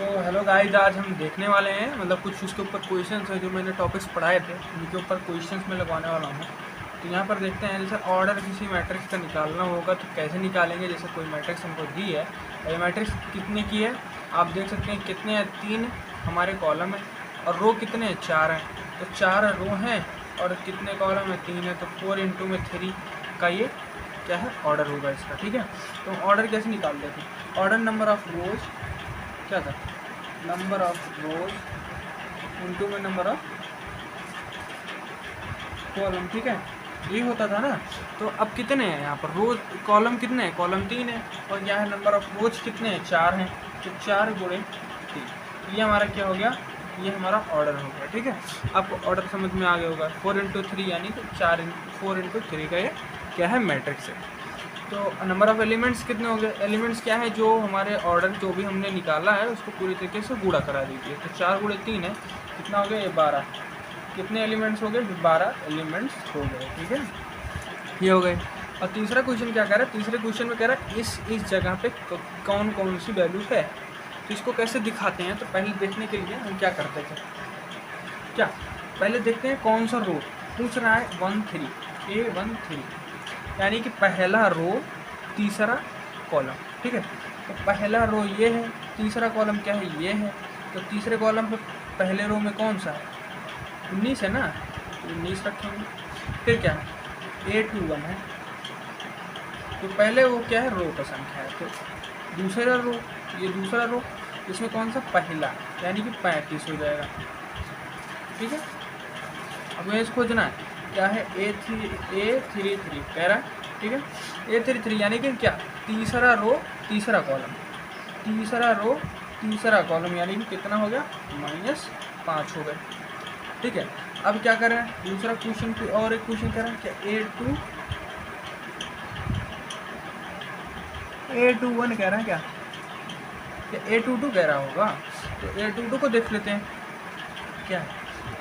So hello guys, आज हम देखने वाले हैं मतलब कुछ उसके ऊपर क्वेश्चंस है जो मैंने टॉपिक्स पढ़ाए थे उनके ऊपर क्वेश्चंस में लगवाने वाला हूँ। तो यहाँ पर देखते हैं, जैसे ऑर्डर किसी मैट्रिक्स का निकालना होगा तो कैसे निकालेंगे। जैसे कोई मैट्रिक्स हमको दी है, ये मैट्रिक्स कितने की है आप देख सकते हैं, कितने हैं 3 हमारे कॉलम है और रो कितने हैं 4 हैं। तो 4 रो हैं और कितने कॉलम है 3 है, तो 4 इंटू में 3 का ये क्या है ऑर्डर होगा इसका। ठीक है, तो ऑर्डर कैसे निकालते थे, ऑर्डर नंबर ऑफ रोज क्या था, नंबर ऑफ रोज इंटू में नंबर ऑफ कॉलम। ठीक है, ये होता था ना। तो अब कितने हैं यहाँ पर रोज, कॉलम कितने हैं, कॉलम 3 है और यहाँ है नंबर ऑफ रोज कितने हैं 4 हैं, तो 4 गुणे 3 ये हमारा क्या हो गया, ये हमारा ऑर्डर हो गया। ठीक है, आपको ऑर्डर समझ में आ गया होगा। 4 इंटू 3 यानी कि 4 इंटू 3 का ये क्या है मैट्रिक्स है। तो नंबर ऑफ एलिमेंट्स कितने हो गए, एलिमेंट्स क्या है जो हमारे ऑर्डर जो भी हमने निकाला है उसको पूरी तरीके से गुणा करा दीजिए। तो 4 गुणे 3 है, कितना हो गया ये 12। कितने एलिमेंट्स हो गए, 12 एलिमेंट्स हो गए। ठीक है, ये हो गए। और तीसरा क्वेश्चन क्या कह रहा है, तीसरे क्वेश्चन में कह रहा है इस जगह पे कौन कौन सी वैल्यू है। तो इसको कैसे दिखाते हैं, तो पहले देखने के लिए हम क्या करते थे, क्या पहले देखते हैं कौन सा रो पूछ रहा है 1 3 A1 3 यानी कि पहला रो तीसरा कॉलम। ठीक है, तो पहला रो ये है, तीसरा कॉलम क्या है ये है। तो तीसरे कॉलम पे पहले रो में कौन सा है 19 है ना, 19 रखेंगे। फिर क्या है A21 है, तो पहले वो क्या है रो का संख्या है। तो दूसरा रो, ये दूसरा रो, इसमें कौन सा पहला यानी कि 35 हो जाएगा। ठीक है, अब ये खोजना है क्या है A33 कह रहा है। ठीक है, A33 यानी कि क्या तीसरा रो तीसरा कॉलम, तीसरा रो तीसरा कॉलम यानी कि कितना हो गया -5 हो गए। ठीक है, अब क्या कर रहे हैं दूसरा क्वेश्चन पे, और एक क्वेश्चन कर रहे हैं क्या A21 कह रहा है क्या A22 कह रहा होगा। तो A22 को देख लेते हैं, क्या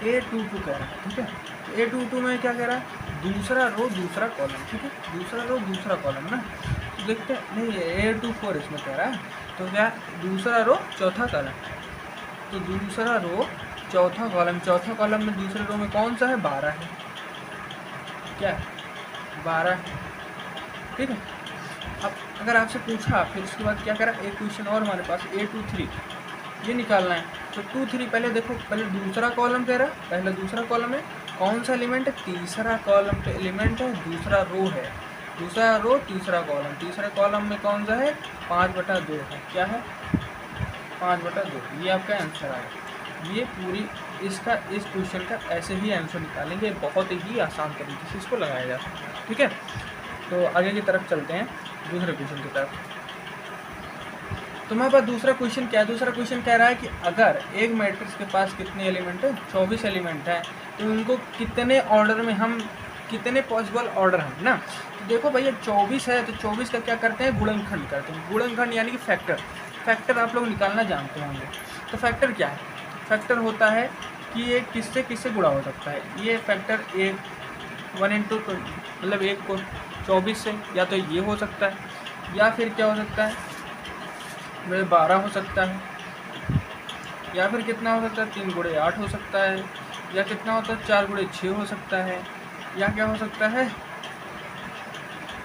A22 कह रहा है। ठीक है, A22 में क्या कह रहा है दूसरा रो दूसरा कॉलम। ठीक है, दूसरा रो दूसरा कॉलम ना, तो देखते हैं नहीं A24 इसमें कह रहा है। तो क्या दूसरा रो चौथा कॉलम, तो दूसरा रो चौथा कॉलम, चौथा कॉलम में दूसरे रो में कौन सा है 12 है, क्या 12 है। ठीक है, अब अगर आपसे पूछा फिर उसके बाद क्या करा, एक क्वेश्चन और हमारे पास A23 ये निकालना है। तो 2 3 पहले देखो, पहले दूसरा कॉलम कह रहा है, पहले दूसरा कॉलम है कौन सा एलिमेंट है, तीसरा कॉलम पे एलिमेंट है, दूसरा रो है, दूसरा रो तीसरा कॉलम, तीसरे कॉलम में कौन सा है 5/2 है, क्या है 5/2। ये आपका आंसर आएगा। ये पूरी इसका इस क्वेश्चन का ऐसे ही आंसर निकालेंगे, बहुत ही आसान तरीके से इसको लगाया जाता है। ठीक है, तो आगे की तरफ चलते हैं, दूसरे क्वेश्चन की तरफ। तो हमारे पास दूसरा क्वेश्चन क्या है, दूसरा क्वेश्चन कह रहा है कि अगर एक मैट्रिक्स के पास कितने एलिमेंट है 24 एलिमेंट है, तो उनको कितने ऑर्डर में हम, कितने पॉसिबल ऑर्डर हैं ना। तो देखो भैया 24 है, तो 24 का क्या करते हैं गुणनखंड करते हैं, गुणनखंड यानी कि फैक्टर। फैक्टर आप लोग निकालना जानते होंगे। तो फैक्टर क्या है, फैक्टर होता है कि ये किससे किससे गुणा हो सकता है। ये फैक्टर 1 इंटू मतलब 1 को 24 से, या तो ये हो सकता है, या फिर क्या हो सकता है 12 हो सकता है, या फिर कितना हो सकता है 3 गुणे 8 हो सकता है, या कितना होता है 4 गुणे 6 हो सकता है, या क्या हो सकता है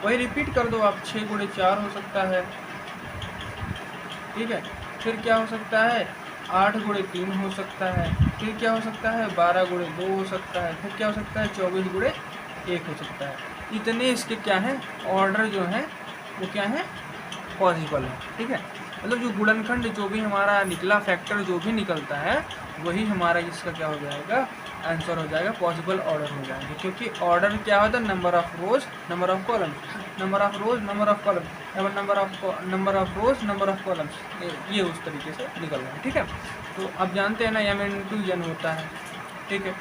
वही रिपीट कर दो आप 6 गुणे 4 हो सकता है। ठीक है, फिर क्या हो सकता है 8 गुणे 3 हो सकता है, फिर क्या हो सकता है 12 गुणे 2 हो सकता है, फिर क्या हो सकता है 24 गुणे 1 हो सकता है। इतने इसके क्या है ऑर्डर जो है वो क्या है पॉसिबल है। ठीक है, मतलब जो गुणनखंड जो भी हमारा निकला फैक्टर जो भी निकलता है वही हमारा इसका क्या हो जाएगा आंसर हो जाएगा, पॉसिबल ऑर्डर हो जाएंगे। क्योंकि ऑर्डर क्या होता है number of rose number of column, number of rose number of column, number of rose number of columns, ये उस तरीके से निकल रहा है। ठीक है, तो आप जानते हैं ना M×N होता है। ठीक है,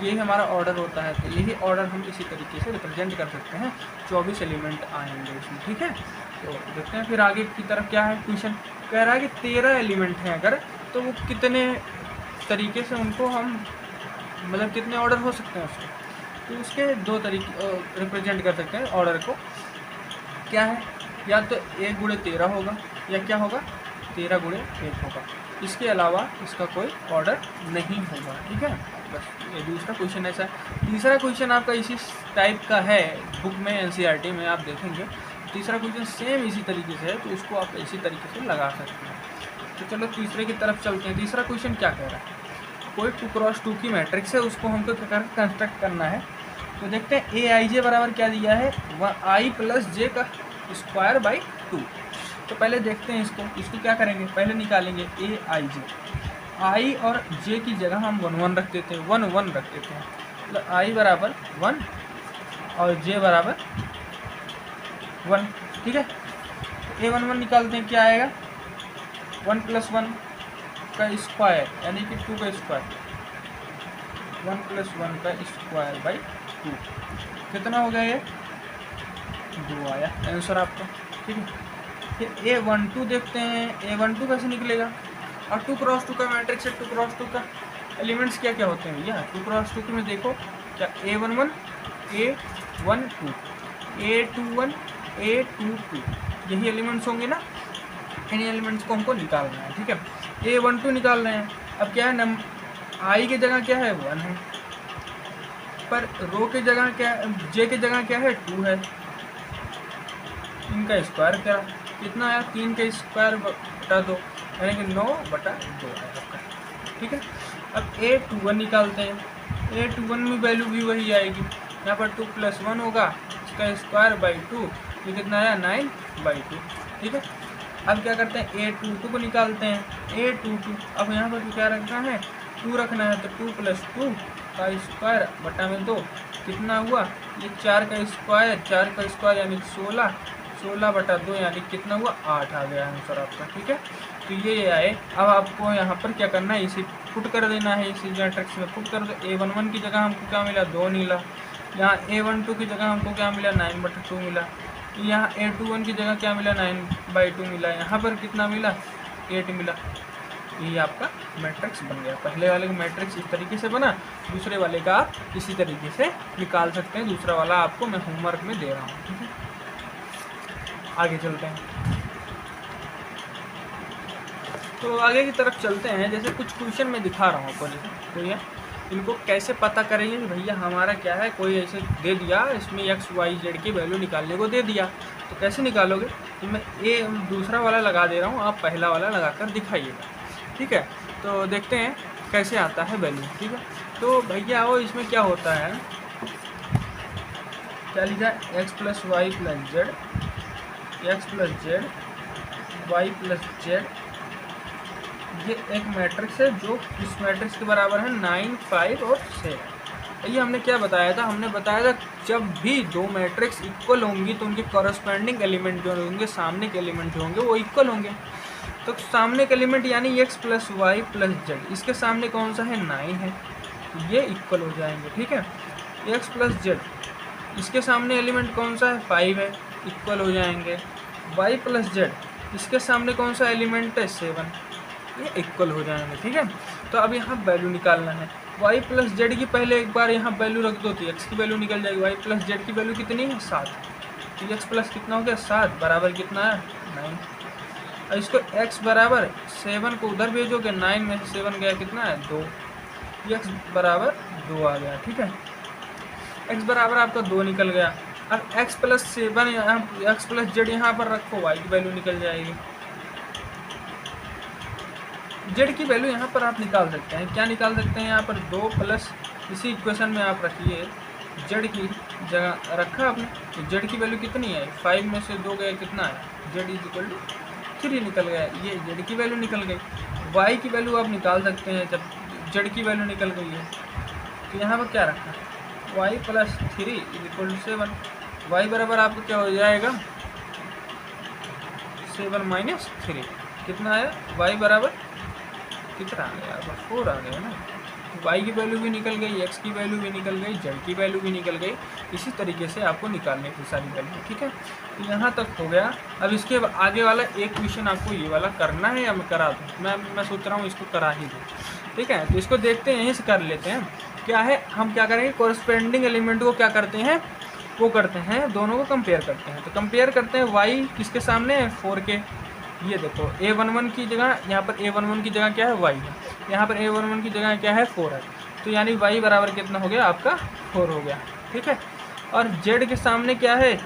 यही हमारा ऑर्डर होता है। तो यही ऑर्डर हम इसी तरीके से रिप्रेजेंट कर सकते हैं, 24 एलिमेंट आएंगे इसमें। ठीक है, तो देखते हैं फिर आगे की तरफ क्या है। क्वेश्चन कह रहा है कि 13 एलिमेंट हैं अगर, तो वो कितने तरीके से उनको हम मतलब कितने ऑर्डर हो सकते हैं उसके। तो उसके 2 तरीके रिप्रेजेंट कर सकते हैं ऑर्डर को, क्या है या तो 1 गुणे 13 होगा, या क्या होगा 13 गुणे 1 होगा। इसके अलावा इसका कोई ऑर्डर नहीं होगा, ठीक है। बस ये दूसरा क्वेश्चन ऐसा है। तीसरा क्वेश्चन आपका इसी टाइप का है, बुक में एनसीईआरटी में आप देखेंगे। तीसरा क्वेश्चन सेम इसी तरीके से है, तो इसको आप इसी तरीके से लगा सकते हैं। तो चलो तीसरे की तरफ चलते हैं। तीसरा क्वेश्चन क्या कह रहा है, कोई 2x2 की मैट्रिक्स है, उसको हमको क्या कंस्ट्रक्ट करना है। तो देखते हैं ए आई जे बराबर क्या दिया है, आई प्लस जे का स्क्वायर बाई 2। तो पहले देखते हैं इसको क्या करेंगे, पहले निकालेंगे ए आई जे। आई और जे की जगह हम 1 1 रख देते हैं, 1 1 रख देते हैं। मतलब आई बराबर 1 और जे बराबर 1, ठीक है। ए 1 1 निकालते हैं, क्या आएगा 1 + 1 का स्क्वायर यानी कि 2 का स्क्वायर, 1 + 1 का स्क्वायर बाई 2 कितना हो गया, ये 2 आया आंसर आपका, ठीक है। फिर A12 देखते हैं, A12 कैसे निकलेगा। और 2x2 का मैट्रिक्स है, 2x2 का एलिमेंट्स क्या क्या होते हैं भैया, 2x2 में देखो क्या A11 A12 A21 A22 यही एलिमेंट्स होंगे ना। इन एलिमेंट्स को हमको निकालना है, ठीक है। A12 निकाल रहे हैं। अब क्या है, आई की जगह क्या है 1 है, पर रो की जगह क्या, जे की जगह क्या है 2 है। इनका स्क्वायर क्या कितना आया, 3 का स्क्वायर बटा 2 यानी कि 9 बटा 2 है आपका, ठीक है। अब A21 निकालते हैं। A21 में वैल्यू भी वही आएगी, यहाँ पर 2 + 1 होगा, इसका स्क्वायर बाई 2, ये कितना आया 9/2, ठीक है। अब क्या करते हैं A22 को निकालते हैं। A22 अब यहाँ पर क्या रखना है 2 रखना है, तो 2 + 2 का स्क्वायर बटा में 2 कितना हुआ, ये 4 का स्क्वायर यानी 16 बटा 2 यानी कितना हुआ 8 आ गया आंसर आपका, ठीक है। तो ये आए। अब आपको यहाँ पर क्या करना है, इसे पुट कर देना है, इसी मैट्रिक्स में पुट कर दो। A11 की जगह हमको क्या मिला 2 मिला, यहाँ A12 की जगह हमको क्या मिला 9/2 मिला, यहाँ A21 की जगह क्या मिला 9/2 मिला, यहाँ पर कितना मिला 8 मिला। ये आपका मैट्रिक्स बन गया। पहले वाले का मैट्रिक्स इस तरीके से बना, दूसरे वाले का आप इसी तरीके से निकाल सकते हैं। दूसरा वाला आपको मैं होमवर्क में दे रहा हूँ, ठीक है। आगे चलते हैं, तो आगे की तरफ चलते हैं। जैसे कुछ क्वेश्चन में दिखा रहा हूँ आपको, तो ये इनको कैसे पता करेंगे कि भैया हमारा क्या है, कोई ऐसे दे दिया इसमें x y z की वैल्यू निकालने को दे दिया, तो कैसे निकालोगे। तो मैं ये दूसरा वाला लगा दे रहा हूँ, आप पहला वाला लगाकर दिखाइएगा, ठीक है। तो देखते हैं कैसे आता है वैल्यू, ठीक है। तो भैया वो इसमें क्या होता है, क्या लिखा है x + y + z, x + z y + z। ये एक मैट्रिक्स है जो इस मैट्रिक्स के बराबर है 9 5 और 7। ये हमने क्या बताया था, हमने बताया था जब भी दो मैट्रिक्स इक्वल होंगी तो उनके कॉरस्पॉन्डिंग एलिमेंट जो होंगे, सामने के एलिमेंट जो होंगे वो इक्वल होंगे। तो सामने के एलिमेंट यानी x + y + z, इसके सामने कौन सा है 9 है, ये इक्वल हो जाएंगे, ठीक है। x + z, इसके सामने एलिमेंट कौन सा है 5 है, इक्वल हो जाएंगे। y + z, इसके सामने कौन सा एलिमेंट है 7, ये इक्वल हो जाएंगे, ठीक है। तो अब यहाँ वैल्यू निकालना है। y + z की पहले एक बार यहाँ वैल्यू रख दो तो x की वैल्यू निकल जाएगी। y + z की वैल्यू कितनी है 7, तो x प्लस कितना हो गया 7 बराबर कितना है 9। और इसको x बराबर 7 को उधर भेजोगे, 9 में से 7 गया कितना है 2, x बराबर 2 आ गया, ठीक है। x बराबर आपका 2 निकल गया। अब x + 7 यहाँ x + z यहाँ पर रखो, y की वैल्यू निकल जाएगी। z की वैल्यू यहाँ पर आप निकाल सकते हैं, क्या निकाल सकते हैं यहाँ पर 2 प्लस, इसी इक्वेशन में आप रखिए z की जगह रखा आपने, तो z की वैल्यू कितनी है 5 में से 2 गया कितना है z = 3 निकल गया, ये z की वैल्यू निकल गई। y की वैल्यू आप निकाल सकते हैं, जब z की वैल्यू निकल गई है तो यहाँ पर क्या रखना है y + 3 = 7। y बराबर आपको क्या हो जाएगा 7 - 3 कितना आया, y बराबर कितना आ गया 4 आ गया ना। y की वैल्यू भी निकल गई, x की वैल्यू भी निकल गई, z की वैल्यू भी निकल गई। इसी तरीके से आपको निकालने की सारी वैल्यू, ठीक है। तो यहाँ तक हो गया। अब इसके आगे वाला एक क्वेश्चन आपको ये वाला करना है या मैं करा दूँ, मैं सोच रहा हूँ इसको करा ही दूँ, ठीक है। तो इसको देखते हैं, यहीं से कर लेते हैं। क्या है, हम क्या करेंगे कॉरस्पॉन्डिंग एलिमेंट को क्या करते हैं, वो करते हैं दोनों को कंपेयर करते हैं। तो कंपेयर करते हैं y किसके सामने है 4 के, ये देखो A11 की जगह यहाँ पर A11 की जगह क्या है y है, यहाँ पर A11 की जगह क्या है 4 है, तो यानी y बराबर कितना हो गया आपका 4 हो गया, ठीक है। और z के सामने क्या है,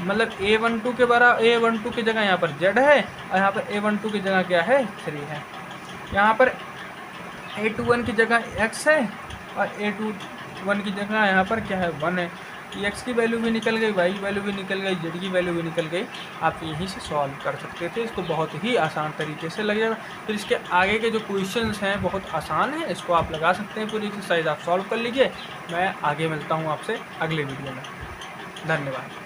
मतलब A12 के बराबर A12 की जगह यहाँ पर z है और यहाँ पर A12 की जगह क्या है 3 है। यहाँ पर A21 की जगह x है और A21 की जगह यहाँ पर क्या है 1 है। x की वैल्यू भी निकल गई, y की वैल्यू भी निकल गई, z की वैल्यू भी निकल गई। आप यहीं से सॉल्व कर सकते थे इसको, बहुत ही आसान तरीके से लगेगा। फिर इसके आगे के जो क्वेश्चंस हैं बहुत आसान है, इसको आप लगा सकते हैं, पूरी एक्सरसाइज आप सॉल्व कर लीजिए। मैं आगे मिलता हूँ आपसे अगले वीडियो में। धन्यवाद।